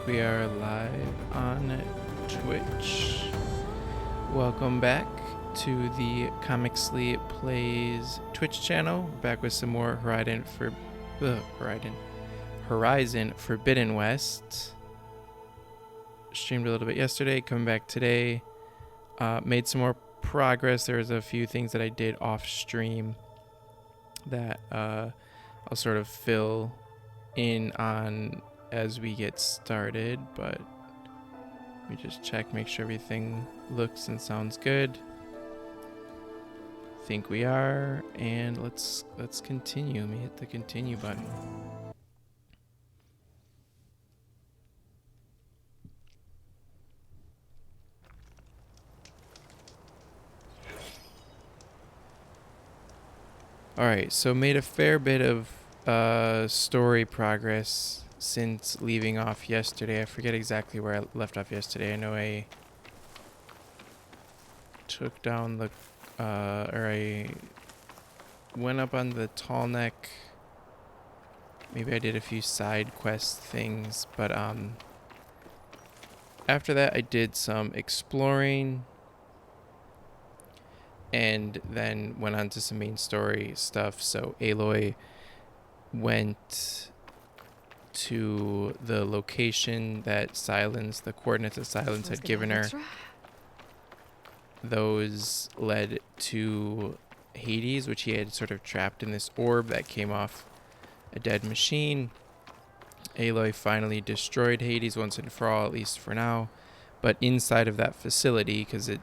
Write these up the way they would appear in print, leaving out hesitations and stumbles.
We are live on Twitch. Welcome back to the Comixly Plays Twitch channel. We're back with some more Horizon Forbidden West. Streamed a little bit yesterday, coming back today. Made some more progress. There's a few things that I did off stream that I'll sort of fill in on as we get started, but let me just check, make sure everything looks and sounds good. Think we are, and let's continue. Let me hit the continue button. Alright, so made a fair bit of story progress since leaving off yesterday. I forget exactly where I left off yesterday. I know I took down the or I went up on the tall neck. Maybe I did a few side quest things, but after that I did some exploring and then went on to some main story stuff. So Aloy went to the location that Silence, the coordinates that Silence had given her. Those led to Hades, which he had sort of trapped in this orb that came off a dead machine. Aloy finally destroyed Hades once and for all, at least for now. But inside of that facility, because he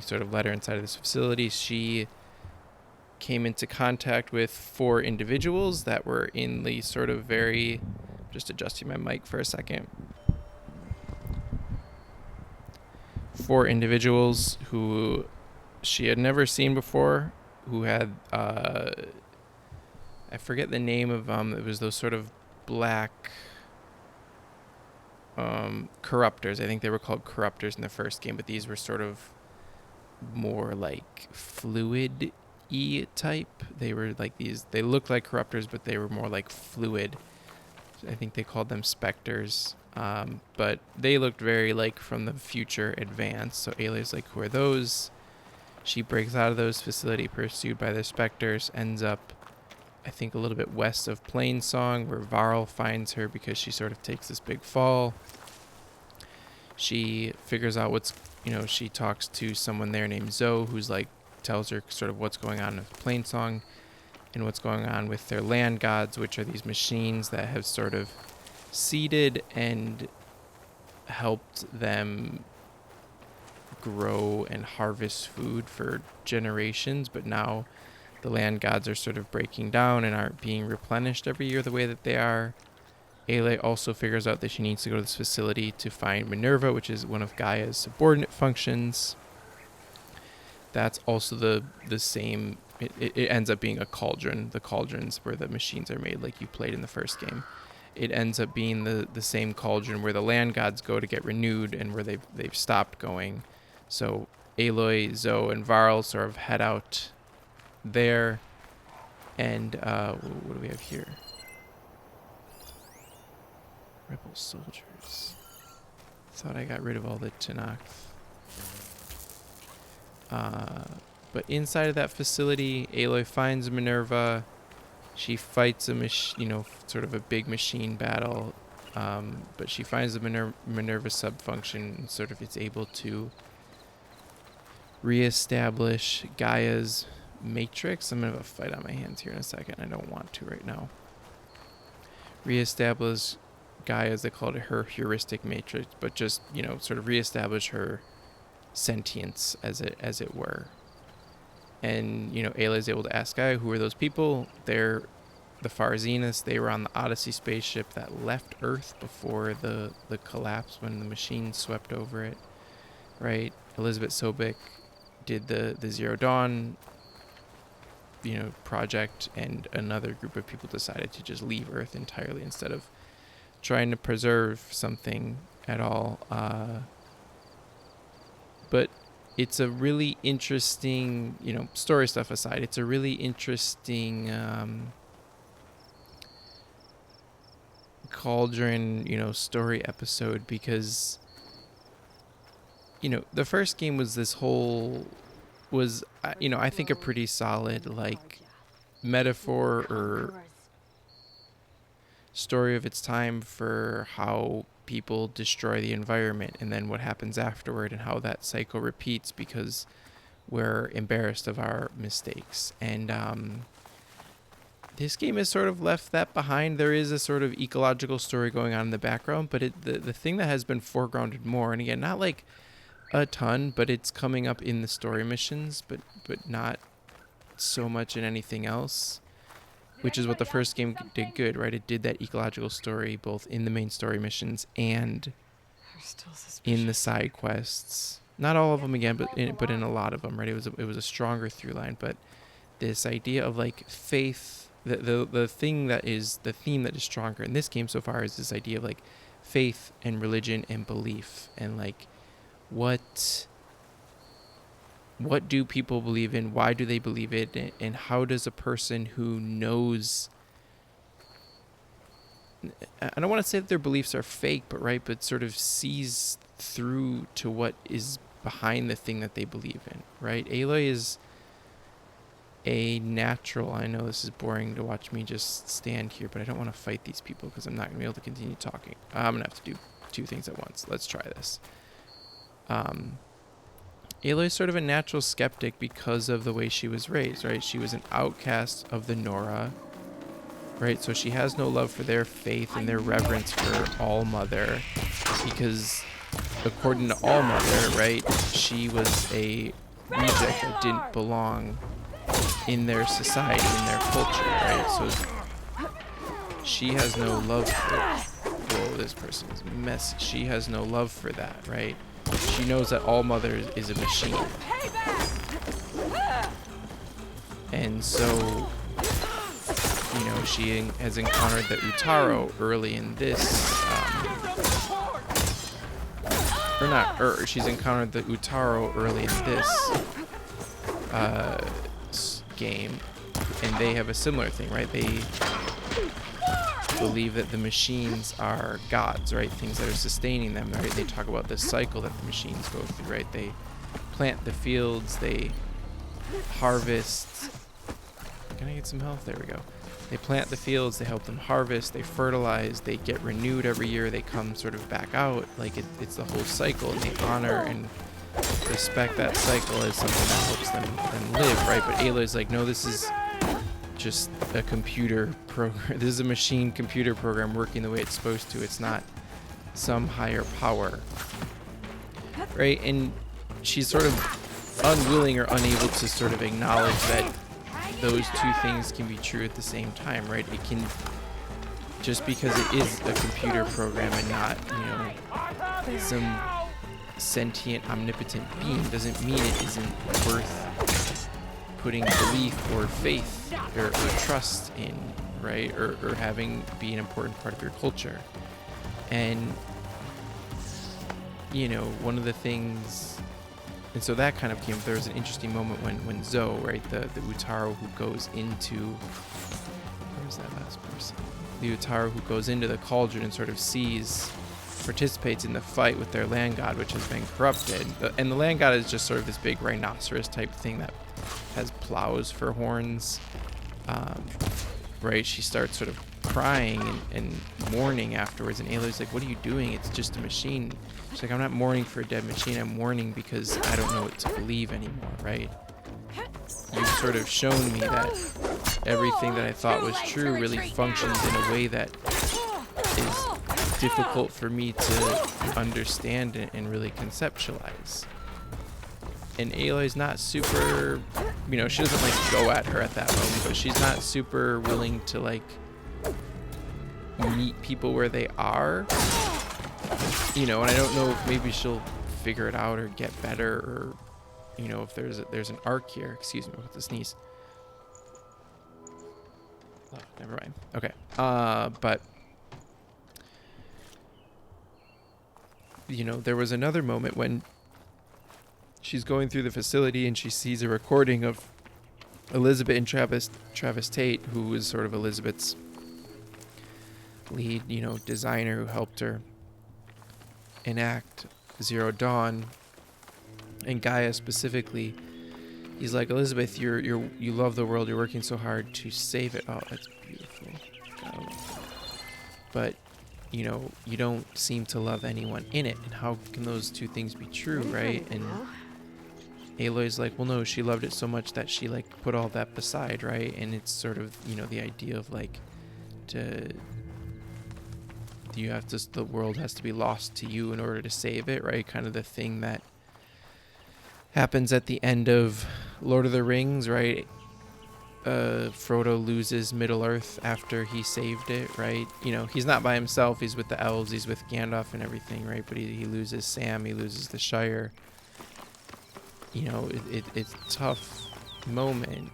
sort of led her inside of this facility, she came into contact with 4 individuals that were in the sort of very... Just adjusting my mic for a second. 4 individuals who she had never seen before, who had, I forget the name of it was those sort of black corruptors. I think they were called corruptors in the first game, but these were sort of more like fluid-y type. They were like these, they looked like corruptors, but they were more like fluid. I think they called them specters, but they looked very like from the future advanced. So Aloy's like, who are those? She breaks out of those facility pursued by the specters, ends up, I think, a little bit west of Plainsong, where Varl finds her because she sort of takes this big fall. She figures out she talks to someone there named Zoe, who's like, tells her sort of what's going on with Plainsong and what's going on with their land gods, which are these machines that have sort of seeded and helped them grow and harvest food for generations, but now the land gods are sort of breaking down and aren't being replenished every year the way that they are. Aloy also figures out that she needs to go to this facility to find Minerva, which is one of Gaia's subordinate functions. That's also the same... It ends up being a cauldron. The cauldrons where the machines are made, like you played in the first game. It ends up being the same cauldron where the land gods go to get renewed and where they've stopped going. So Aloy, Zoe, and Varl sort of head out there. And what do we have here? Rebel soldiers. Thought I got rid of all the Tenakth. But inside of that facility, Aloy finds Minerva. She fights sort of a big machine battle. But she finds the Minerva subfunction and sort of is able to reestablish Gaia's matrix. I'm going to have a fight on my hands here in a second. I don't want to right now. Reestablish Gaia's, they called it her heuristic matrix, but just, sort of reestablish her sentience as it were. And, Ayla is able to ask Gaia, who are those people? They're the Farzenas. They were on the Odyssey spaceship that left Earth before the collapse when the machine swept over it, right? Elizabeth Sobek did the Zero Dawn, project, and another group of people decided to just leave Earth entirely instead of trying to preserve something at all. But it's a really interesting, story stuff aside, it's a really interesting Cauldron, story episode because, the first game was I think a pretty solid, like, metaphor or story of its time for how people destroy the environment and then what happens afterward and how that cycle repeats because we're embarrassed of our mistakes. And this game has sort of left that behind. There is a sort of ecological story going on in the background, but the thing that has been foregrounded more, and again, not like a ton, but it's coming up in the story missions, but not so much in anything else, which is what the first game did good, right? It did that ecological story both in the main story missions and in the side quests. Not all of them again, but in a lot of them, right? It was a stronger through line, but this idea of like faith, the thing that is the theme that is stronger in this game so far is this idea of like faith and religion and belief and like what do people believe in, why do they believe it, and how does a person who knows, I don't want to say that their beliefs are fake, but sort of sees through to what is behind the thing that they believe in, right? Aloy is a natural. I know this is boring to watch me just stand here, but I don't want to fight these people because I'm not going to be able to continue talking. I'm going to have to do two things at once. Let's try this. Aloy is sort of a natural skeptic because of the way she was raised, right? She was an outcast of the Nora, right? So she has no love for their faith and their reverence for All-Mother because according to All-Mother, right, she was a reject that didn't belong in their society, in their culture, right? So she has no love for, whoa, this person is messy. She has no love for that, right? She knows that All-Mother is a machine. And so, she has encountered the Utaro early in this, she's encountered the Utaro early in this game, and they have a similar thing, right? They believe that the machines are gods, right? Things that are sustaining them, right? They talk about the cycle that the machines go through, right? They plant the fields, they harvest. Can I get some health? There we go. They plant the fields, they help them harvest, they fertilize, they get renewed every year, they come sort of back out. Like it's the whole cycle, and they honor and respect that cycle as something that helps them live, right? But Aloy's like, no, this is just a computer program. This is a machine computer program working the way it's supposed to. It's not some higher power, right? And she's sort of unwilling or unable to sort of acknowledge that those two things can be true at the same time, right? It can, just because it is a computer program and not, some sentient, omnipotent being, doesn't mean it isn't worth putting belief or faith or trust in, right? Or having be an important part of your culture. And, one of the things, and so that kind of came, there was an interesting moment when Zoe, right, the Utaro who goes into, where's that last person? The Utaro who goes into the cauldron and sort of participates in the fight with their land god, which has been corrupted. And the land god is just sort of this big rhinoceros type thing that has plows for horns, right? She starts sort of crying and mourning afterwards, and Aloy's like, what are you doing? It's just a machine. She's like, I'm not mourning for a dead machine, I'm mourning because I don't know what to believe anymore, right? You've sort of shown me that everything that I thought was true really functions in a way that is difficult for me to understand and really conceptualize. And Aloy's not super, she doesn't like go at her at that moment, but she's not super willing to like meet people where they are, and I don't know if maybe she'll figure it out or get better, or if there's an arc here. Excuse me, with the sneeze. Oh, never mind. Okay. But there was another moment when she's going through the facility and she sees a recording of Elizabeth and Travis Tate, who is sort of Elizabeth's lead, designer who helped her enact Zero Dawn, and Gaia specifically. He's like, Elizabeth, you love the world. You're working so hard to save it. Oh, that's beautiful. But you don't seem to love anyone in it. And how can those two things be true, right? And Aloy's like, well, no, she loved it so much that she like put all that beside, right? And it's sort of the idea of like the world has to be lost to you in order to save it, right? Kind of the thing that happens at the end of Lord of the Rings, right? Frodo loses Middle-earth after he saved it, right? He's not by himself. He's with the elves. He's with Gandalf and everything, right? But he loses Sam. He loses the Shire. It's a tough moment.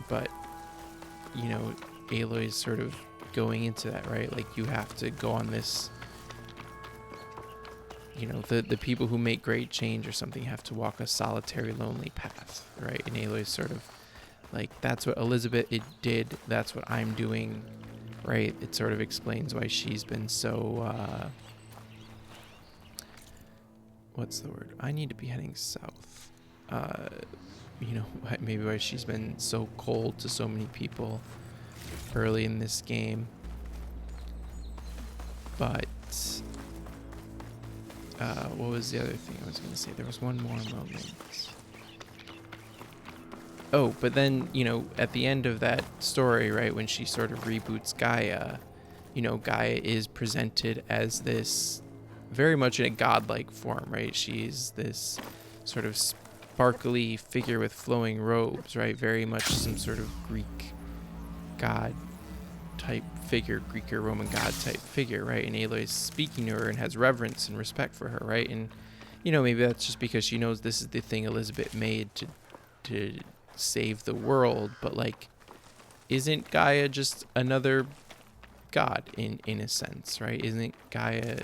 But, Aloy's sort of going into that, right? Like, you have to go on this... the people who make great change or something have to walk a solitary, lonely path, right? And Aloy's sort of like, that's what Elizabeth did. That's what I'm doing, right? It sort of explains why she's been so, what's the word? I need to be heading south. Maybe why she's been so cold to so many people early in this game. But... what was the other thing I was going to say? There was one more moment. Oh, but then, at the end of that story, right, when she sort of reboots Gaia, Gaia is presented as this very much in a godlike form, right? She's this sort of sparkly figure with flowing robes, right? Very much some sort of Greek god type figure, Greek or Roman god type figure, right? And Aloy is speaking to her and has reverence and respect for her, right? And maybe that's just because she knows this is the thing Elizabeth made to save the world, but like, isn't Gaia just another god in a sense, right? Isn't Gaia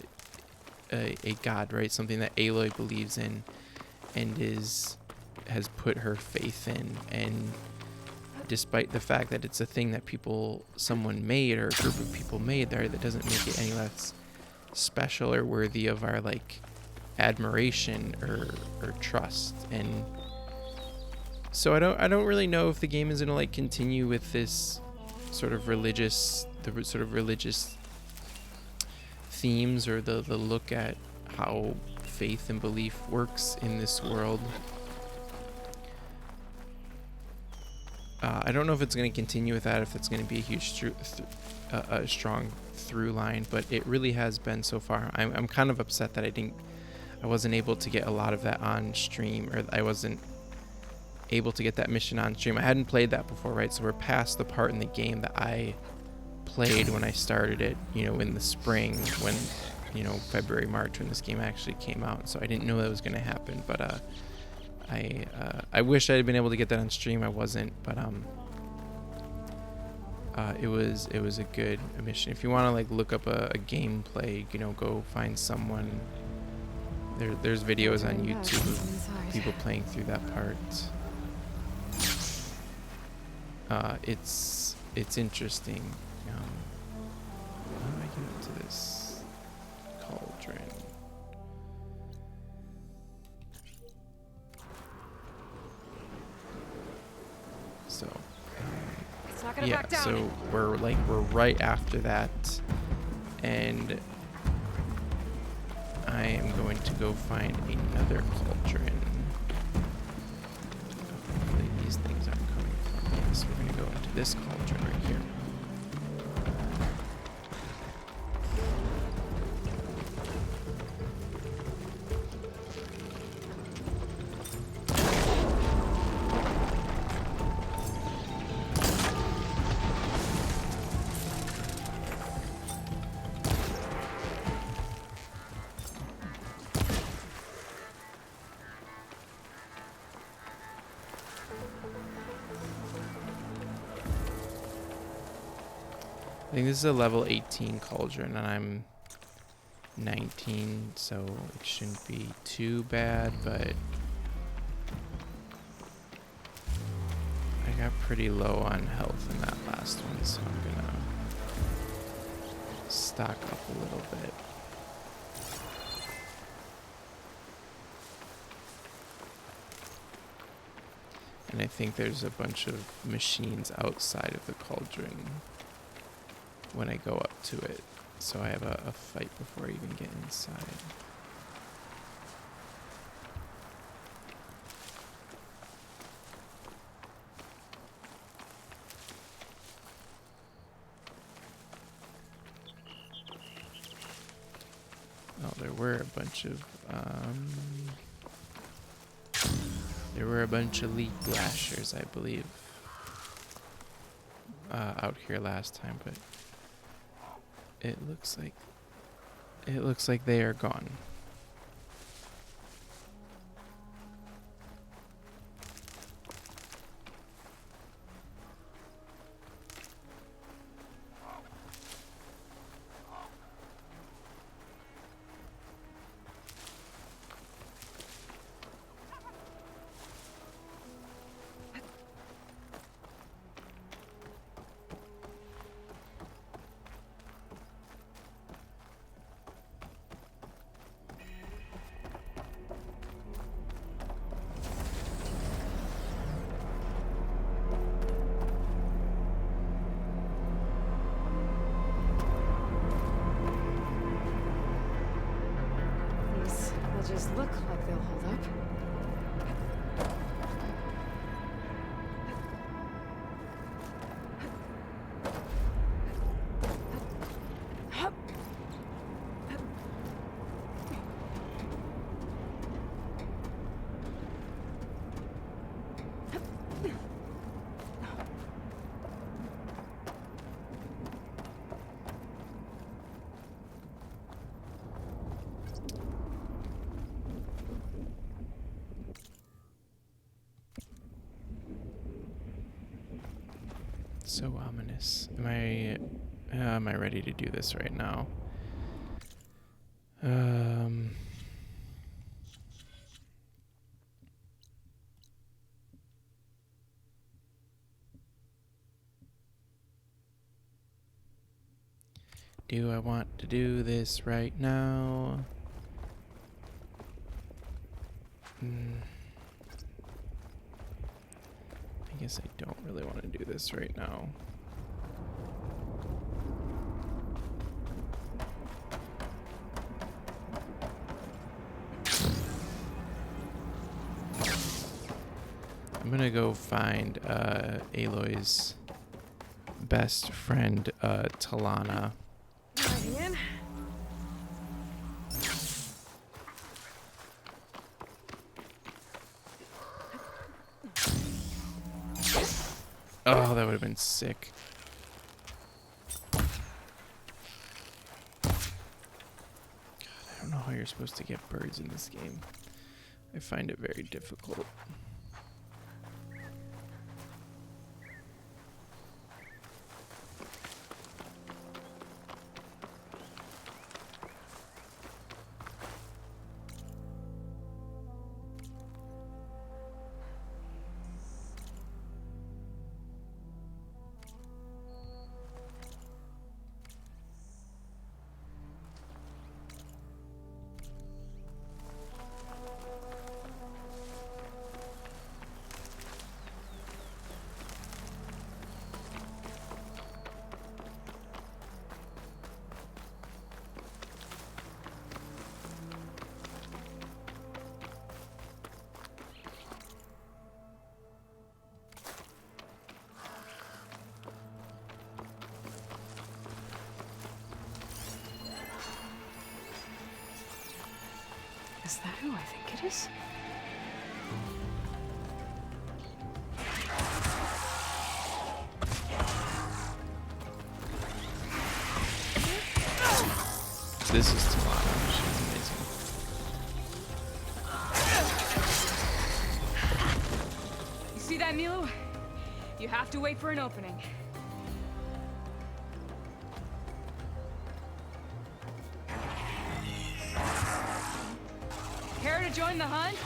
a god, right? Something that Aloy believes in and has put her faith in, and despite the fact that it's a thing that someone made or a group of people made there, that doesn't make it any less special or worthy of our like admiration or trust. And so I don't really know if the game is gonna like continue with this sort of religious themes or the look at how faith and belief works in this world. I don't know if it's going to continue with that, if it's going to be a huge, a strong through line, but it really has been so far. I'm kind of upset that I wasn't able to get a lot of that on stream, or I wasn't able to get that mission on stream. I hadn't played that before, right? So we're past the part in the game that I played when I started it, in the spring, when, February, March, when this game actually came out. So I didn't know that was going to happen, but I wish I had been able to get that on stream. I wasn't, but it was a good mission. If you want to like look up a gameplay, go find someone. There's videos on YouTube of people playing through that part. It's interesting. How do I get up to this cauldron? So, yeah, so we're right after that, and I am going to go find another cauldron. Hopefully these things aren't coming from me. So we're going to go into this cauldron right here. I think this is a level 18 cauldron, and I'm 19, so it shouldn't be too bad, but I got pretty low on health in that last one, so I'm gonna stock up a little bit. And I think there's a bunch of machines outside of the cauldron when I go up to it. So I have a fight before I even get inside. Oh, there were a bunch of leaf blashers, I believe, out here last time, but it looks like they are gone. Just look like they'll hold up. So ominous. Am I ready to do this right now? Do I want to do this right now? I guess I don't really want to do this right now. I'm gonna go find Aloy's best friend, Talana. Oh, that would have been sick. God, I don't know how you're supposed to get birds in this game. I find it very difficult. Is that who I think it is? This is Talana. She's amazing. You see that, Milu? You have to wait for an opening. Care to join the hunt?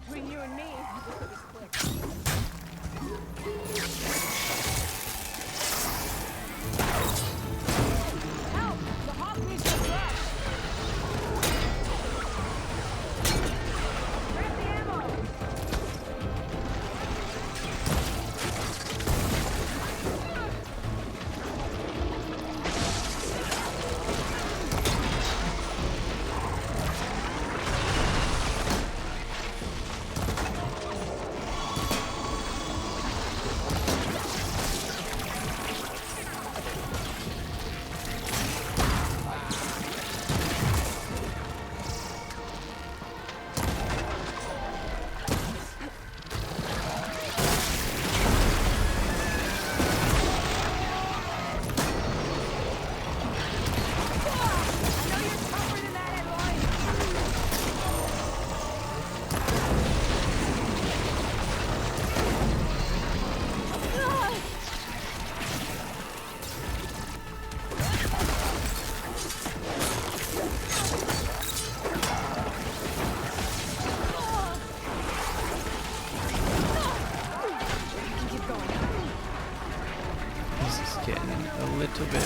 Between you and me, look at this click. little bit.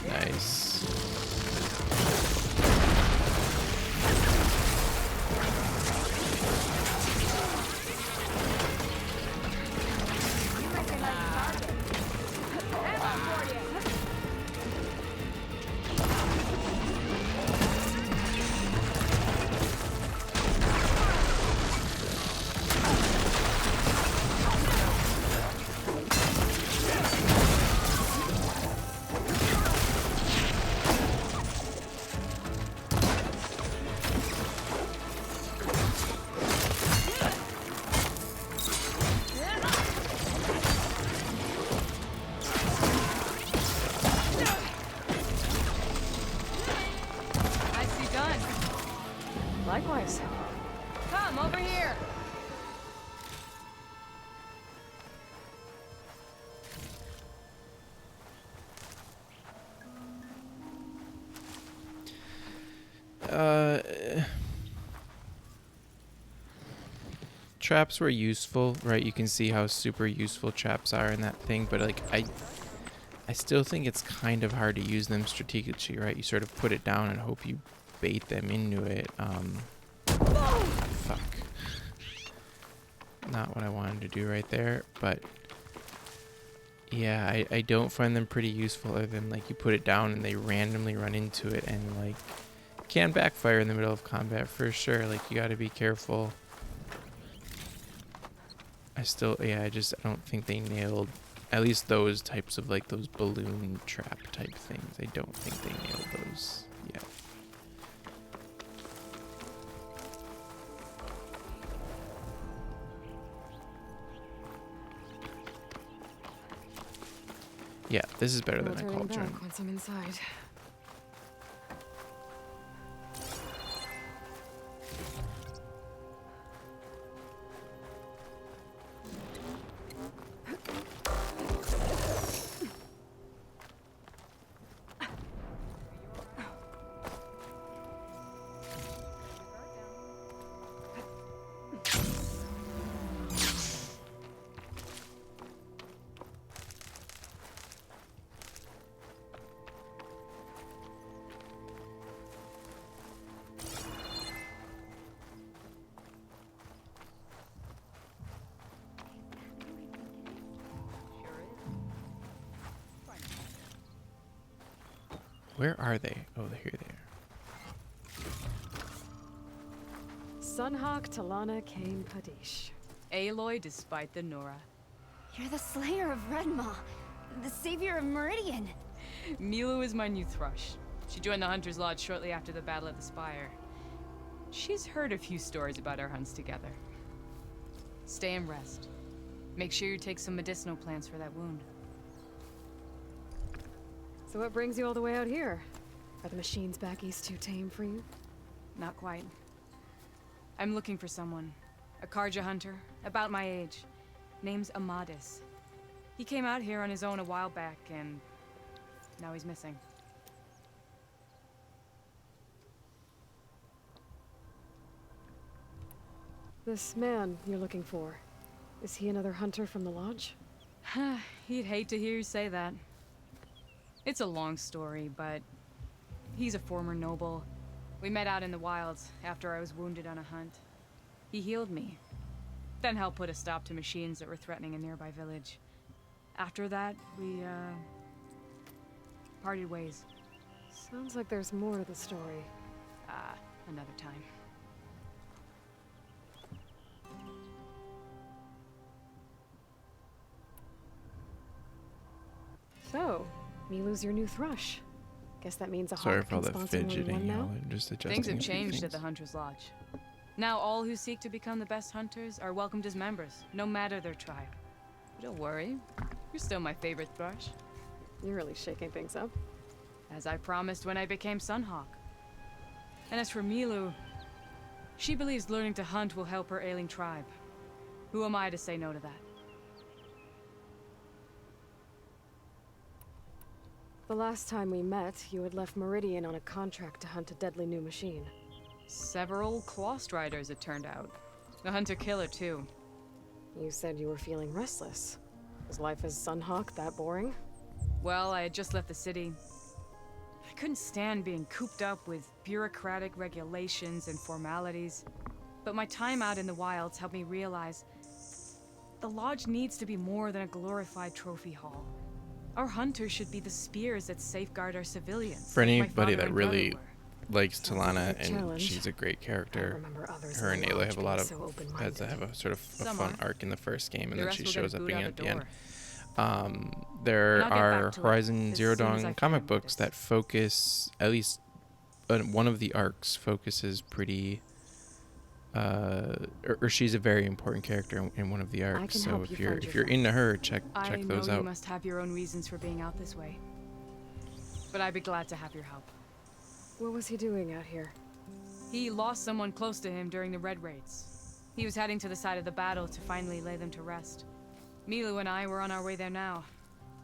Nice. Nicely done. Likewise. Come over here. Traps were useful, right? You can see how super useful traps are in that thing, but like I still think it's kind of hard to use them strategically, right? You sort of put it down and hope you bait them into it. Fuck. Not what I wanted to do right there, but yeah, I don't find them pretty useful other than like you put it down and they randomly run into it and like can backfire in the middle of combat for sure. Like you gotta be careful. I don't think they nailed at least those types of like those balloon trap type things. I don't think they nailed those yet. Yeah, this is better No than a turning cauldron. back once I'm inside. Where are they? Oh, here they are. Sunhawk Talana Kane Kadish. Aloy despite the Nora. You're the slayer of Redmaw, the savior of Meridian. Milu is my new thrush. She joined the Hunter's Lodge shortly after the Battle of the Spire. She's heard a few stories about our hunts together. Stay and rest. Make sure you take some medicinal plants for that wound. So what brings you all the way out here? Are the machines back east too tame for you? Not quite. I'm looking for someone. A Karja hunter, about my age. Name's Amadis. He came out here on his own a while back, and now he's missing. This man you're looking for, is he another hunter from the lodge? He'd hate to hear you say that. It's a long story, but he's a former noble. We met out in the wilds after I was wounded on a hunt. He healed me, then helped put a stop to machines that were threatening a nearby village. After that, we, parted ways. Sounds like there's more to the story. Another time. So, Milu's your new thrush. Guess that means a Sorry hawk for all can that sponsor more than fidgeting, one now? y'all. I'm just adjusting Things have a few changed at things. the Hunter's Lodge. Now all who seek to become the best hunters are welcomed as members, no matter their tribe. But don't worry, you're still my favorite thrush. You're really shaking things up. As I promised when I became Sunhawk. And as for Milu, she believes learning to hunt will help her ailing tribe. Who am I to say no to that? The last time we met, you had left Meridian on a contract to hunt a deadly new machine. Several Clawst riders, it turned out. A hunter-killer, too. You said you were feeling restless. Was life as Sunhawk that boring? Well, I had just left the city. I couldn't stand being cooped up with bureaucratic regulations and formalities. But my time out in the wilds helped me realize the Lodge needs to be more than a glorified trophy hall. Our hunters should be the spears that safeguard our civilians. For like my anybody father that and really brother likes Sounds like Talana, a and challenge. she's a great I character. remember others Her in and the Ayla Lodge have a being lot of so has open-minded. to have a sort of a Some fun are. arc in the first game, and The then rest she will get shows a up boot again out at the the end. door. There And I'll get are back to it Horizon as Zero soon as Dawn I comic find books Midas. that focus, at least one of the arcs focuses pretty, or she's a very important character in one of the arcs. can So help you if you're find if your you're into her, check I those know you out. must have your own reasons for being out this way. But I'd be glad to have your help. What was he doing out here? He lost someone close to him during the Red Raids. He was heading to the side of the battle to finally lay them to rest. Milu and I were on our way there now.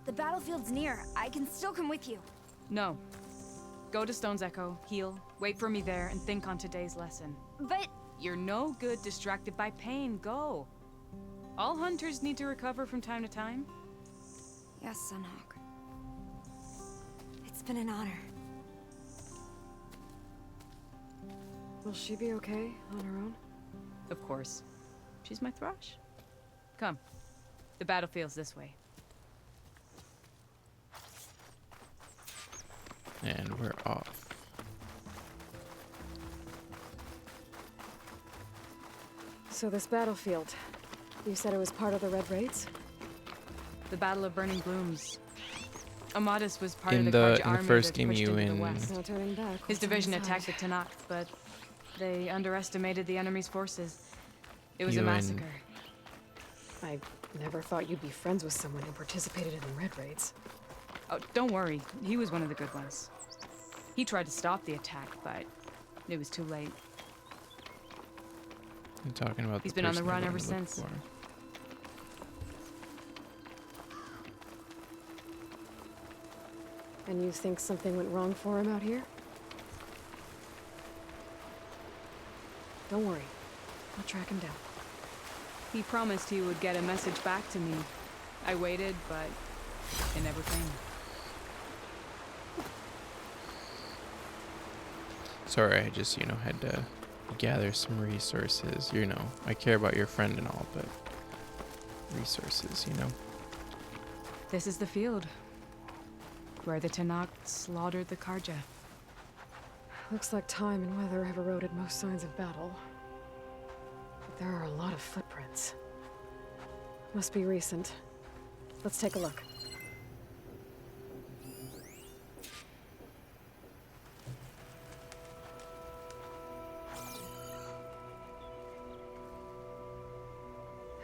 The battlefield's near. I can still come with you. No. Go to Stone's Echo, heal, wait for me there, and think on today's lesson. But You're no good distracted by pain. Go. All hunters need to recover from time to time. yes, Sunhawk. It's been an honor. Will she be okay on her own? Of course. She's my thrush. Come. The battlefield's this way. And we're off. So this battlefield, you said it was part of the Red Raids? The Battle of Burning Blooms. Amadis was part In of the- the Karja in the army first that game, pushed you into the and- west. No turning back. His What's on division the attacked the side? Tanakh, but they underestimated the enemy's forces. It was You a and- massacre. I never thought you'd be friends with someone who participated in the Red Raids. Oh, don't worry. He was one of the good ones. He tried to stop the attack, but it was too late. I'm talking about. He's the been on the person I run ever wanted to look since. for. And you think something went wrong for him out here? Don't worry. I'll track him down. He promised he would get a message back to me. I waited, but it never came. Sorry, I just had to gather some resources. I care about your friend and all, but resources. This is the field where the Tanakh slaughtered the Karja. Looks like time and weather have eroded most signs of battle. But there are a lot of footprints. Must be recent. Let's take a look.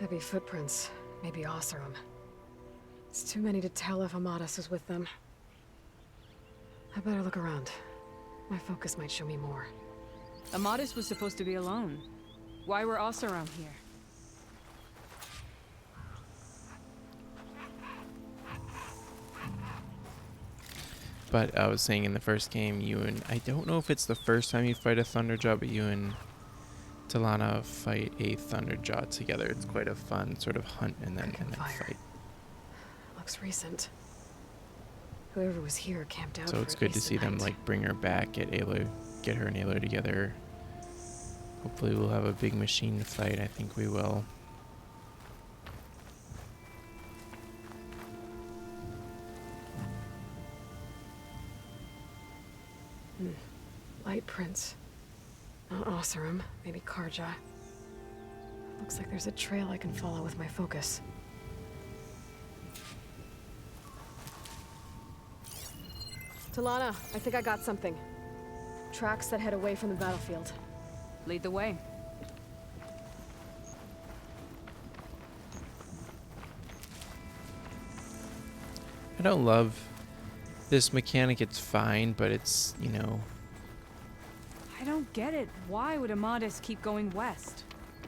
Heavy footprints. Maybe Oseram. It's too many to tell if Amadis is with them. I better look around. My focus might show me more. Amadis was supposed to be alone. Why were Oseram here? But I was saying in the first game, I don't know if it's the first time you fight a Thunderjaw, but you and Talana fight a Thunderjaw together. It's quite a fun sort of hunt and then Cooking fire. fight. Looks recent. Whoever was here camped out So for it's at good to least a see them night. bring her back, get her and Ayla together. Hopefully we'll have a big machine to fight. I think we will. Light prints. Not Oseram, maybe Karja. Looks like there's a trail I can follow with my focus. Talana, I think I got something. Tracks that head away from the battlefield. Lead the way. I don't love this mechanic. It's fine, but it's, I don't get it. Why would Amadis keep going west?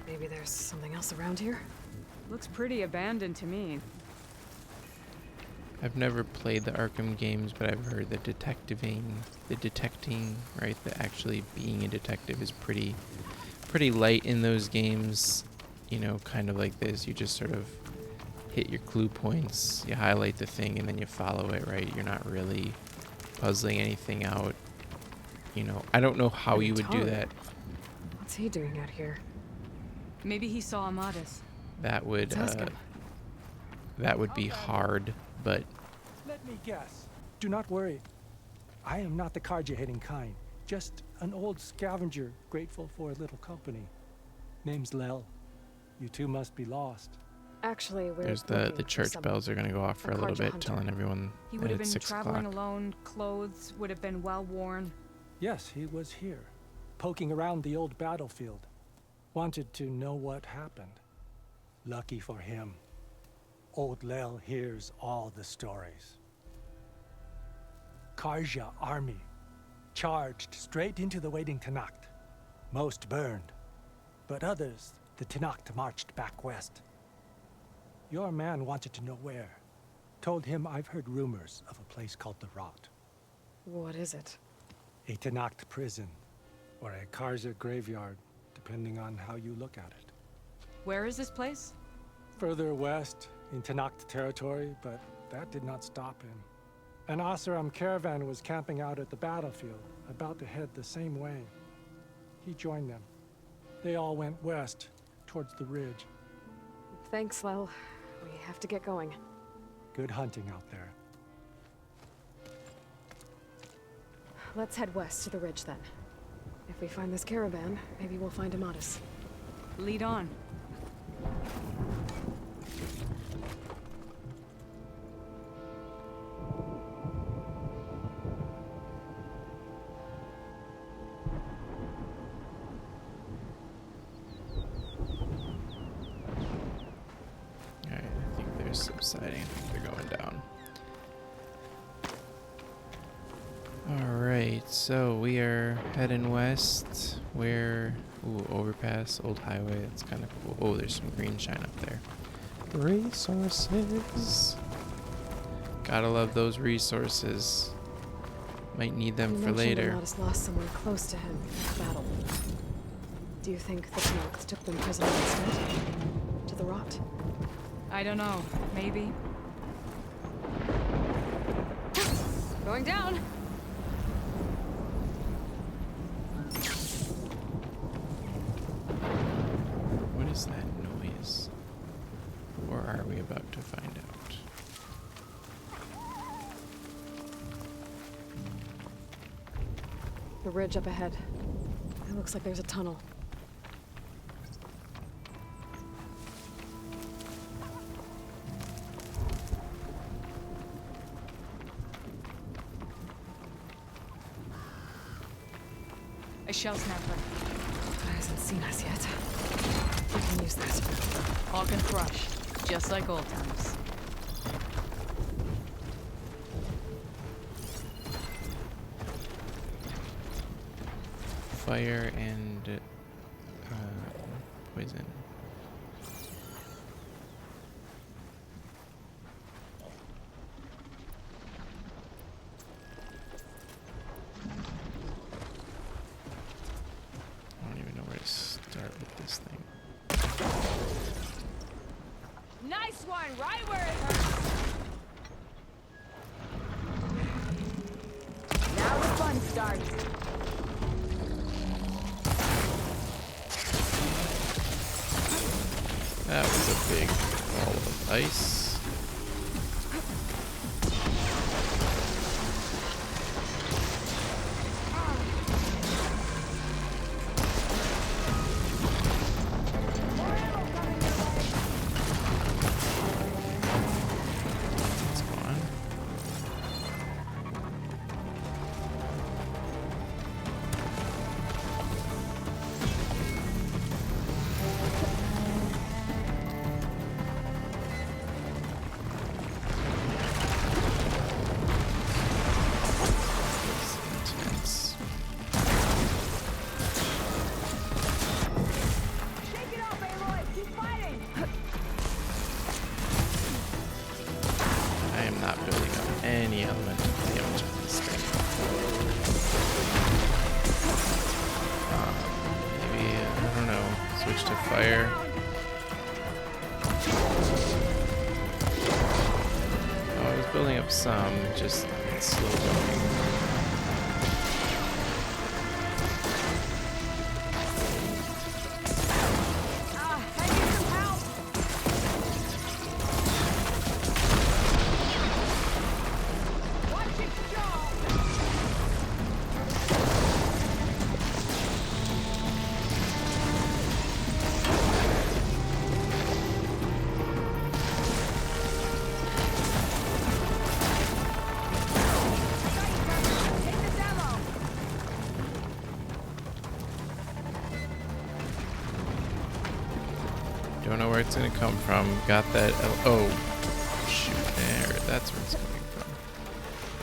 Maybe there's something else around here? Looks pretty abandoned to me. I've never played the Arkham games, but I've heard that detecting, right, that actually being a detective is pretty light in those games. You know, kind of like this. You just sort of hit your clue points, you highlight the thing, and then you follow it, right? You're not really puzzling anything out. You know, I don't know how you would do that. What's he doing out here? Maybe he saw Amadas. That would Let's ask him. that would be hard, but Let me guess. Do not worry. I am not the Carja-hating kind. Just an old scavenger grateful for a little company. Name's Lel. You two must be lost. Actually, we're there's looking the for church someone. bells are gonna go off for A a little Carja bit, hunter. telling everyone He that would have it's been 6 traveling o'clock. alone, clothes would have been well worn. Yes, he was here, poking around the old battlefield. Wanted to know what happened. Lucky for him, old Lel hears all the stories. Karja army charged straight into the waiting Tenakth. Most burned, but others, the Tenakth marched back west. Your man wanted to know where. Told him I've heard rumors of a place called the Rot. What is it? A Tenakth prison, or a Karja graveyard, depending on how you look at it. Where is this place? Further west, in Tenakth territory, but that did not stop him. An Oseram caravan was camping out at the battlefield, about to head the same way. He joined them. They all went west, towards the ridge. Thanks, Lel. We have to get going. Good hunting out there. Let's head west to the ridge then. If we find this caravan, maybe we'll find Amadas. Lead on. Alright, I think they're subsiding. I think they're going down. Alright, so we are heading west. Where... Ooh, overpass, old highway. It's kind of cool. Oh, there's some green shine up there. Resources. Gotta love those resources. Might need them You for mentioned later. Amadas lost someone close to him in the battle. Do you think the Tenakth took them prisoner instead? To the Rot? I don't know. Maybe. Going down. What is that noise? Or are we about to find out? The ridge up ahead. It looks like there's a tunnel. A shell snapper. It hasn't seen us yet. We can use that. Hawk and crush. Just like old times. Fire and poison. I don't even know where to start with this thing. Nice one, right where it hurts. Now the fun starts. That was a big ball of ice. It's gone. building up some, just it's slow going. Don't know where it's gonna come from. Got that. Oh, shoot! There. That's where it's coming from.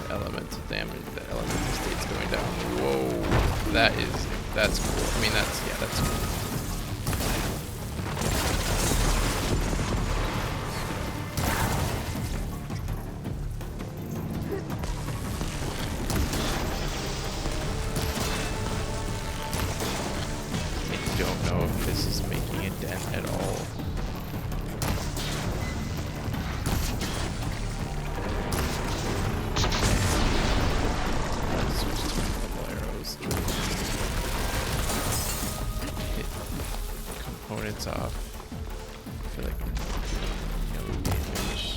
The elemental damage. The elemental state's going down. Whoa. That's cool. I mean, that's cool. I don't know if this is making a dent at all. Let's switch to a couple arrows. Hit components off. I feel like I'm doing no damage.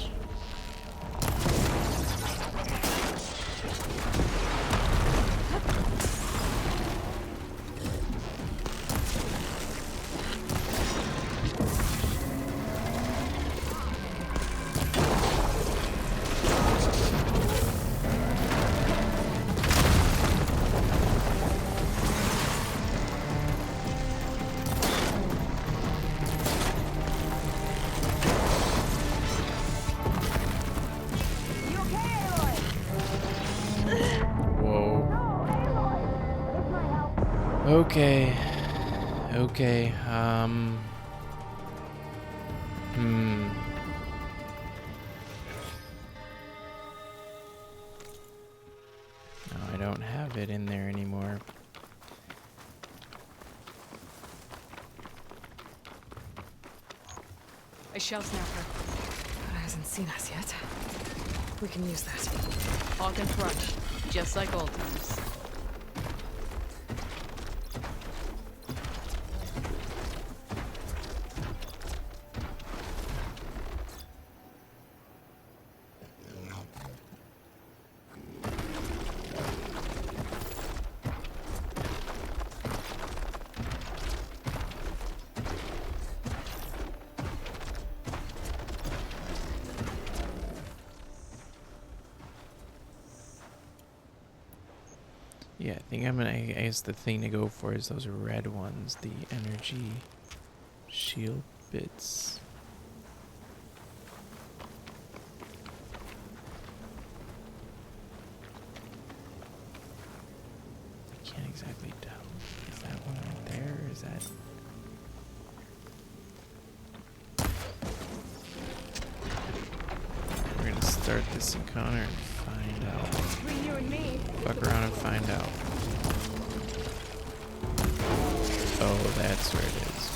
Okay. Okay. No, I don't have it in there anymore. A shell snapper. God hasn't seen us yet. We can use that. Hawk and crush, just like old times. Yeah, I think I guess the thing to go for is those red ones, the energy shield bits. I can't exactly tell. Is that one right there, or is that... We're gonna start this encounter and find out. Between you and me. Fuck around and find out. Oh, that's where it is.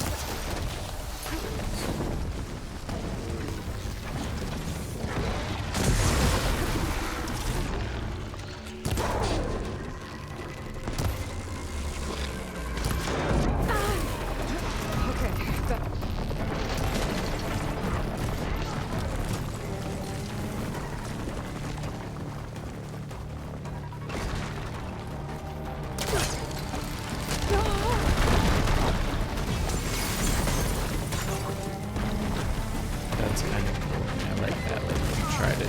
That's kind of cool. I like that. Like when you try to,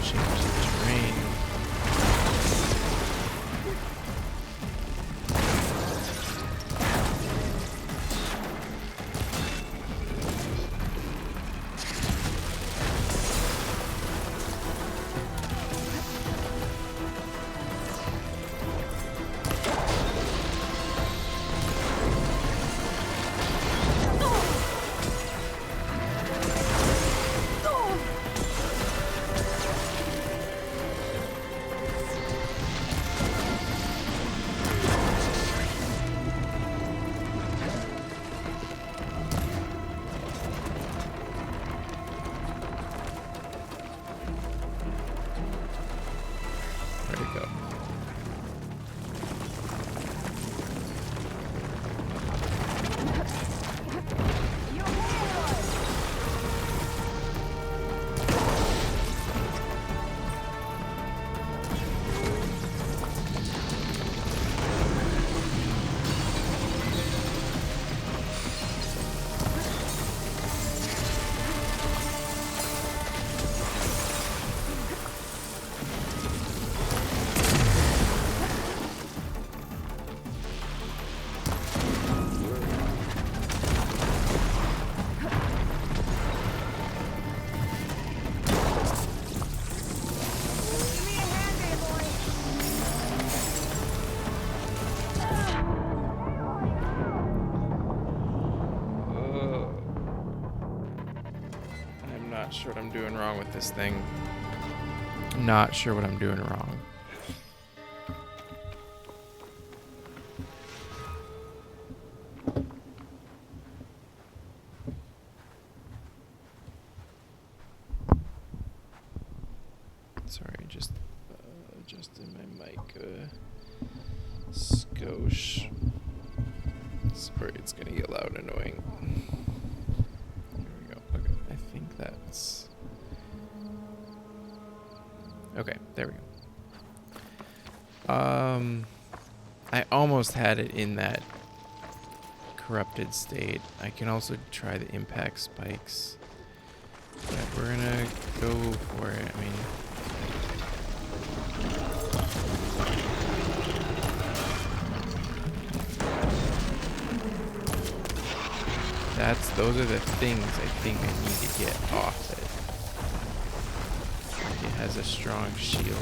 change the terrain. not sure what I'm doing wrong with this thing. Not sure what I'm doing wrong. Sorry, just adjusted my mic skosh. Sorry, it's gonna get loud and annoying. There we go. Okay, I think that's... Okay, there we go. I almost had it in that corrupted state. I can also try the impact spikes. But we're gonna go for it. I mean... those are the things I think I need to get off it. It has a strong shield.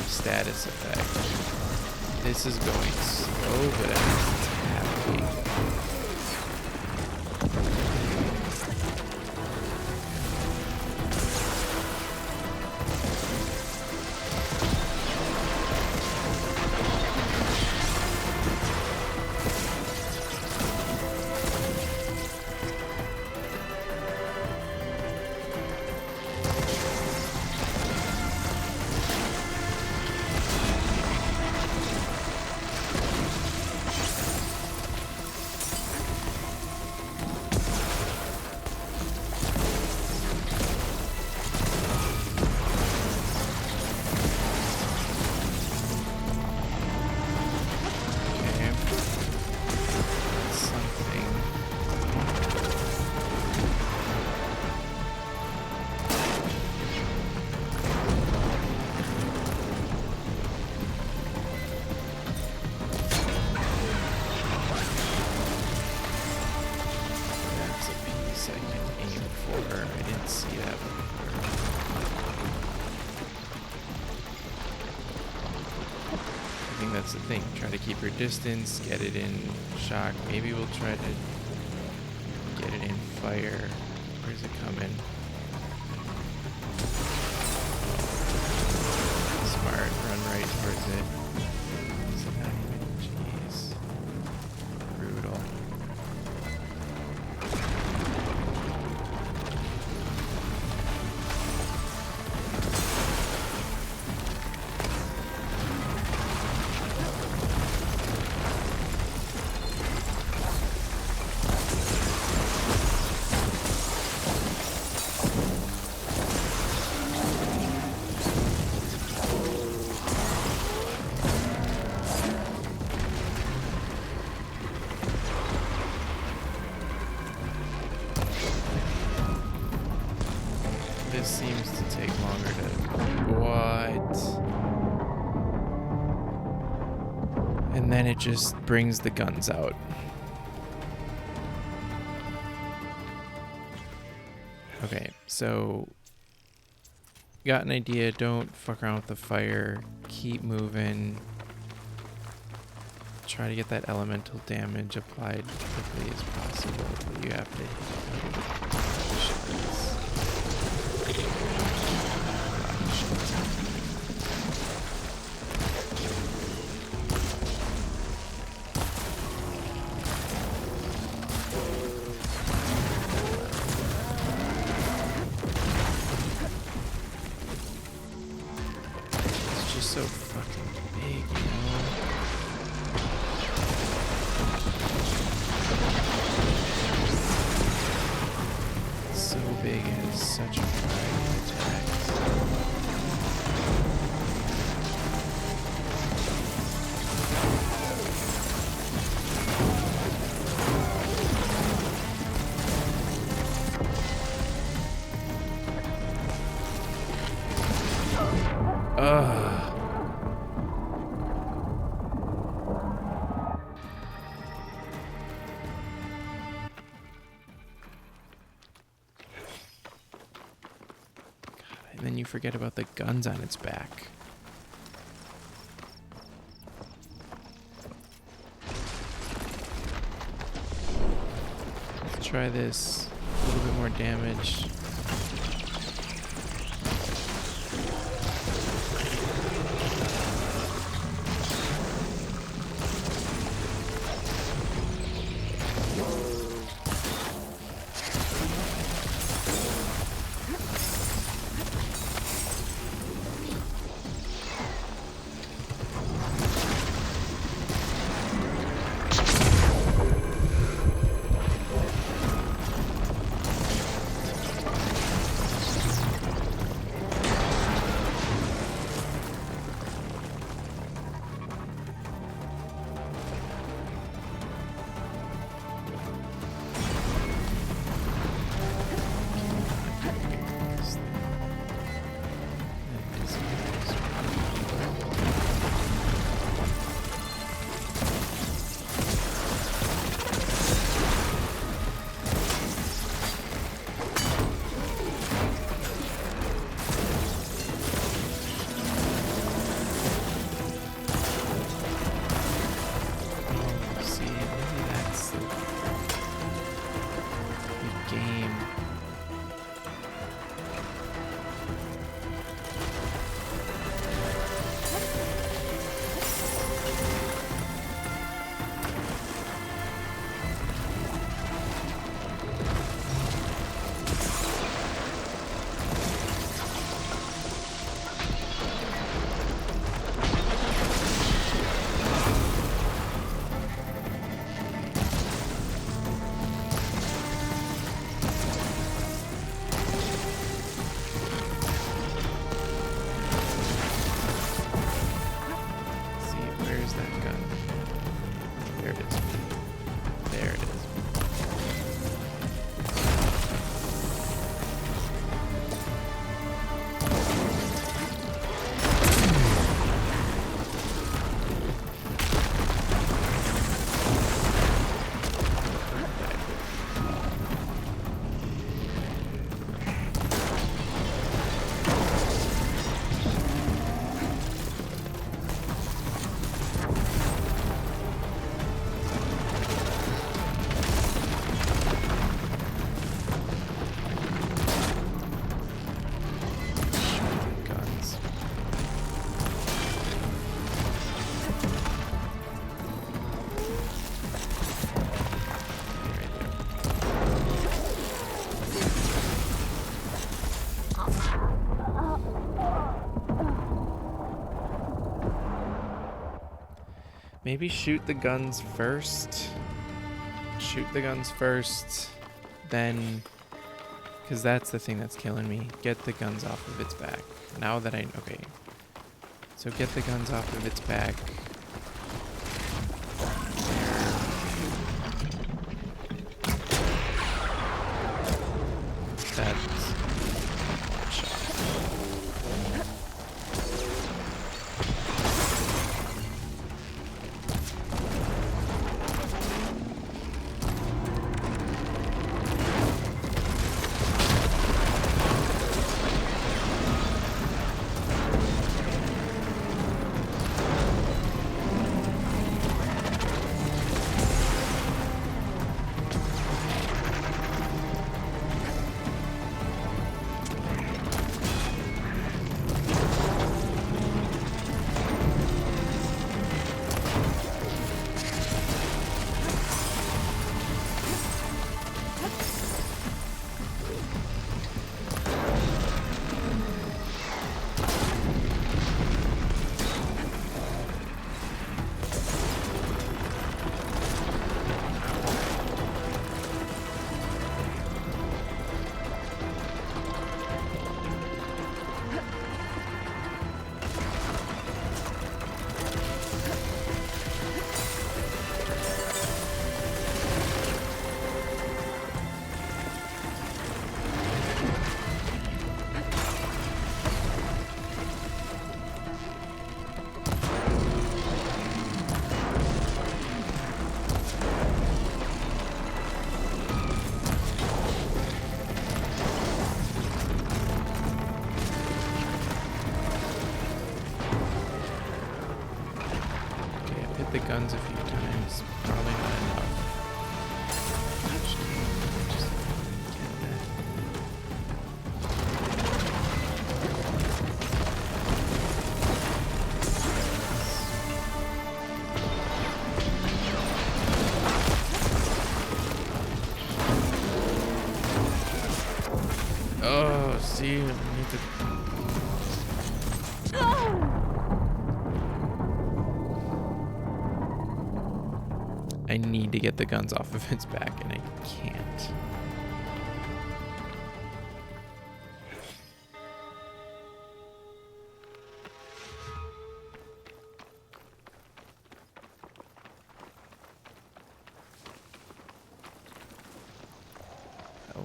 Status effect. This is going slow, but at least it's happening. That's the thing. Try to keep her distance, get it in shock. Maybe we'll try to get it in fire. Where's it coming? Smart. Run right towards it. Is it not even? Jeez. Brutal. This seems to take longer to... What? And then it just brings the guns out. Okay, so... Got an idea. Don't fuck around with the fire. Keep moving. Try to get that elemental damage applied quickly as possible. But you have to hit the shots. It's just so fucking big, you know? It's so big and it's such a variety of attacks. completely forget about the guns on its back. Let's try this. A little bit more damage. Maybe shoot the guns first. Shoot the guns first, then, because that's the thing that's killing me. Get the guns off of its back. Now that okay. So get the guns off of its back. That's one shot. the guns a few times. Probably not enough. Actually, just get that. Oh, see, I need to. I need to get the guns off of its back, and I can't.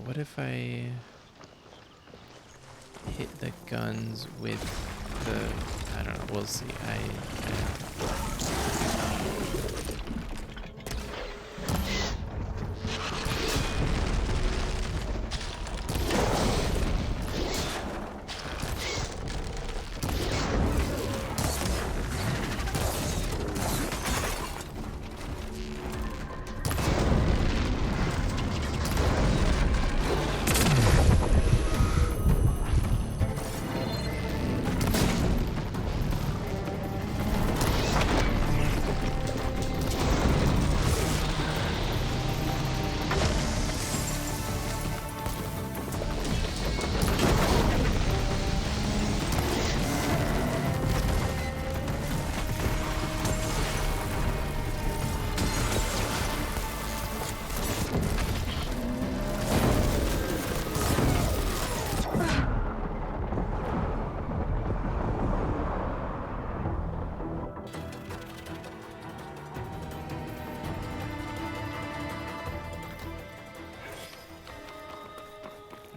What if I hit the guns with the... I don't know, we'll see.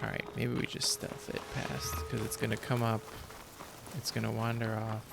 Alright, maybe we just stealth it past, because it's going to come up, it's going to wander off.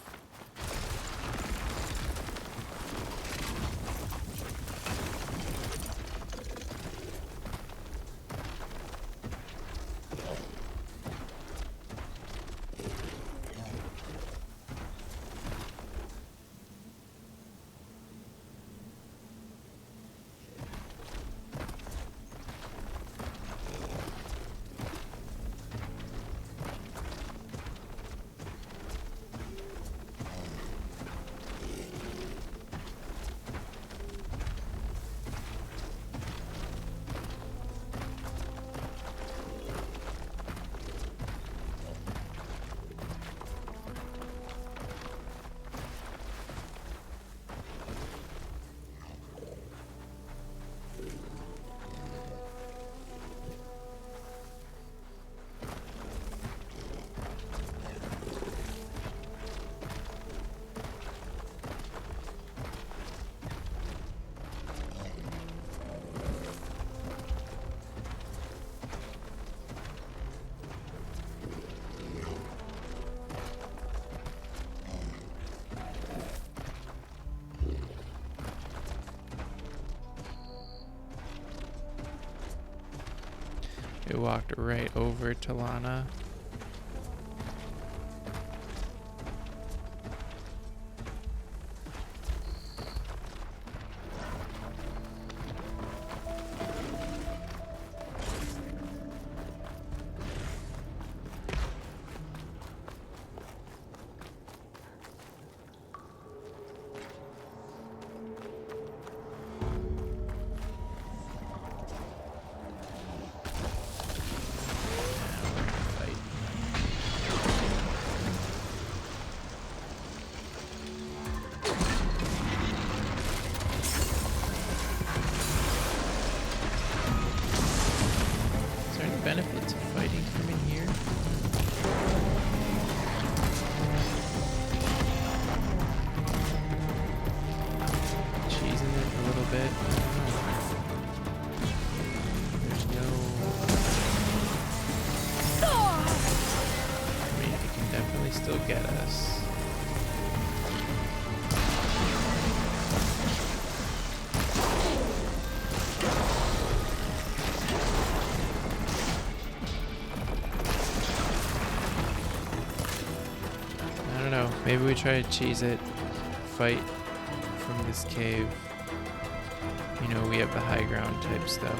It walked right over to Lana. Benefits of fighting from in here. Cheesing it a little bit. There's no... I mean, it can definitely still get us. Maybe we try to cheese it, fight from this cave. You know, we have the high ground type stuff.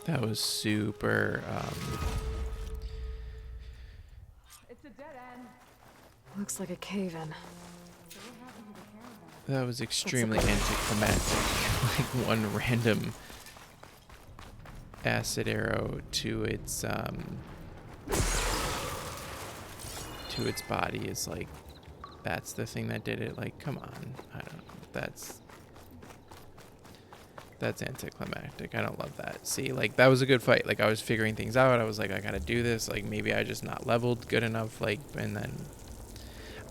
That was super. It's a dead end. Looks like a cave-in. That was extremely anticlimactic. Like one random acid arrow to its body is like, that's the thing that did it. Like, come on. I don't know. That's anticlimactic. I don't love that. See, like, that was a good fight. Like, I was figuring things out. I was like, I gotta do this. Like, maybe I just not leveled good enough. Like, and then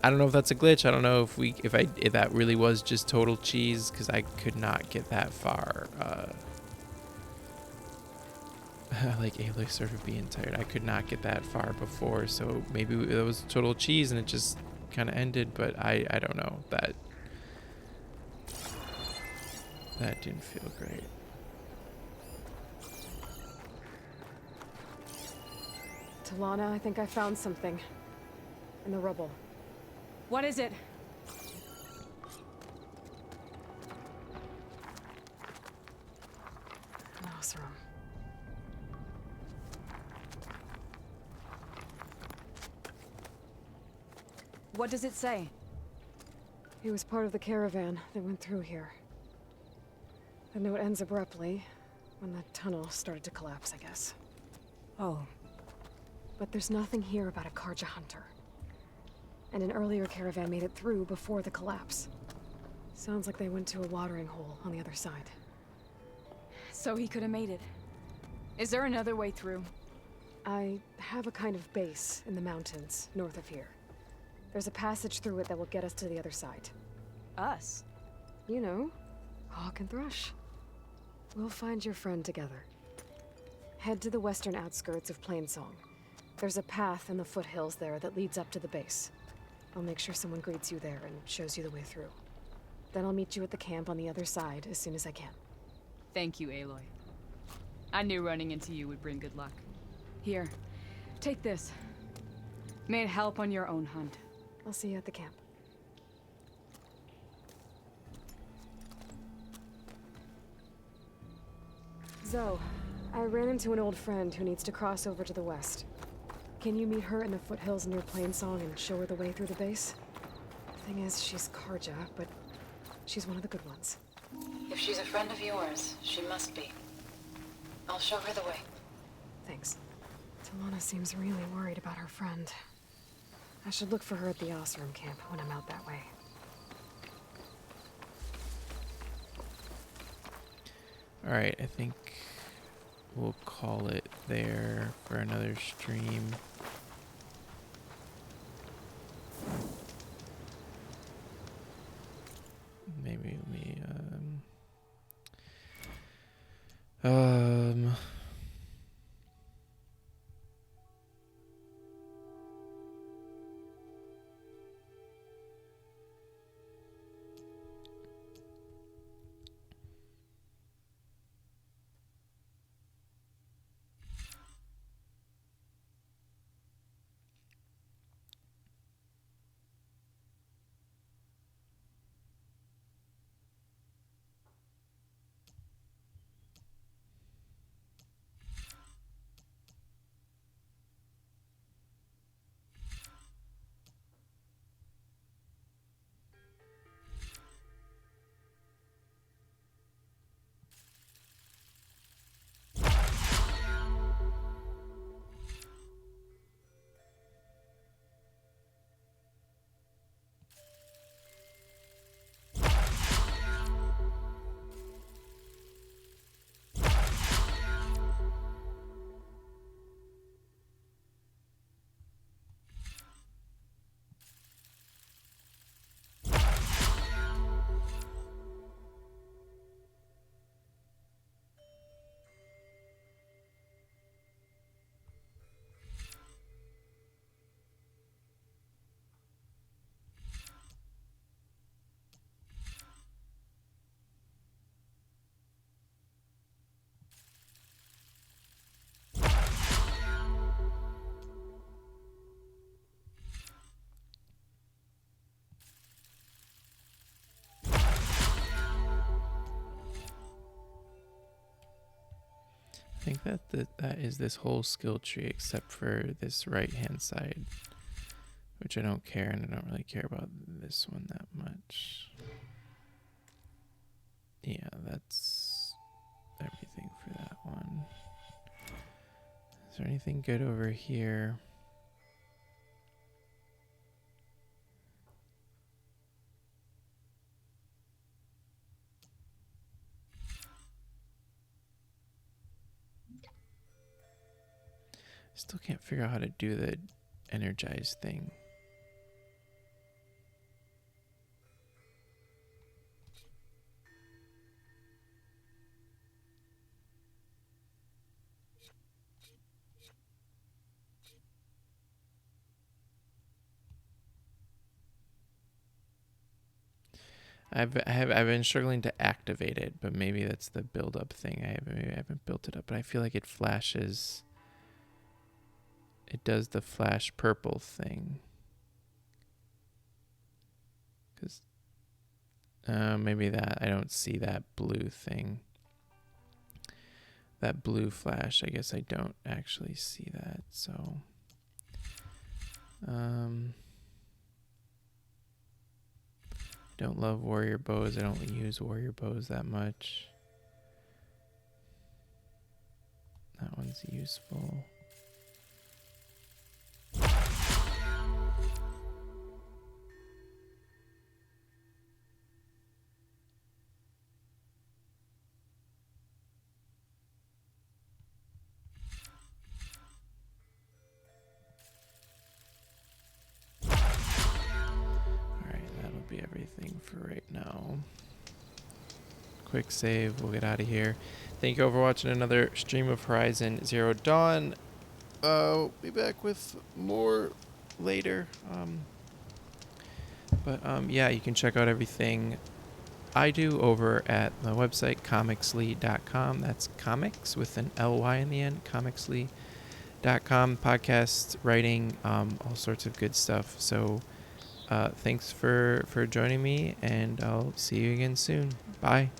I don't know if that's a glitch. I don't know if that really was just total cheese, because I could not get that far. Like Aloy sort of being tired. I could not get that far before, so maybe it was total cheese and it just kind of ended. But I don't know. That didn't feel great. Talana, I think I found something. In the rubble. What is it? An Oseram. What does it say? He was part of the caravan that went through here. The note ends abruptly, when the tunnel started to collapse, I guess. Oh. But there's nothing here about a Karja hunter. And an earlier caravan made it through before the collapse. Sounds like they went to a watering hole on the other side. So he could have made it. Is there another way through? I have a kind of base in the mountains north of here. There's a passage through it that will get us to the other side. Us? You know, Hawk and Thrush. We'll find your friend together. Head to the western outskirts of Plainsong. There's a path in the foothills there that leads up to the base. I'll make sure someone greets you there and shows you the way through. Then I'll meet you at the camp on the other side as soon as I can. Thank you, Aloy. I knew running into you would bring good luck. Here, take this. May it help on your own hunt. I'll see you at the camp. Zoe, I ran into an old friend who needs to cross over to the west. Can you meet her in the foothills near Plainsong and show her the way through the base? Thing is, she's Karja, but she's one of the good ones. If she's a friend of yours, she must be. I'll show her the way. Thanks. Talana seems really worried about her friend. I should look for her at the Oseram camp when I'm out that way. Alright, I think we'll call it there for another stream. Maybe we I think that is this whole skill tree except for this right hand side, which I don't care, and I don't really care about this one that much. Yeah, that's everything for that one. Is there anything good over here? Still can't figure out how to do the energize thing. I've been struggling to activate it, but maybe that's the build up thing. Maybe I haven't built it up, but I feel like it flashes. It does the flash purple thing. Cause maybe that I don't see that blue thing. That blue flash. I guess I don't actually see that. So. Don't love warrior bows. I don't use warrior bows that much. That one's useful. Everything for right now. Quick save, we'll get out of here. Thank you all for watching another stream of Horizon Zero Dawn. Be back with more later. Yeah, you can check out everything I do over at the website comicsly.com. That's comics with an LY in the end, comicsly.com. Podcasts, writing, all sorts of good stuff. So thanks for joining me, and I'll see you again soon. Bye.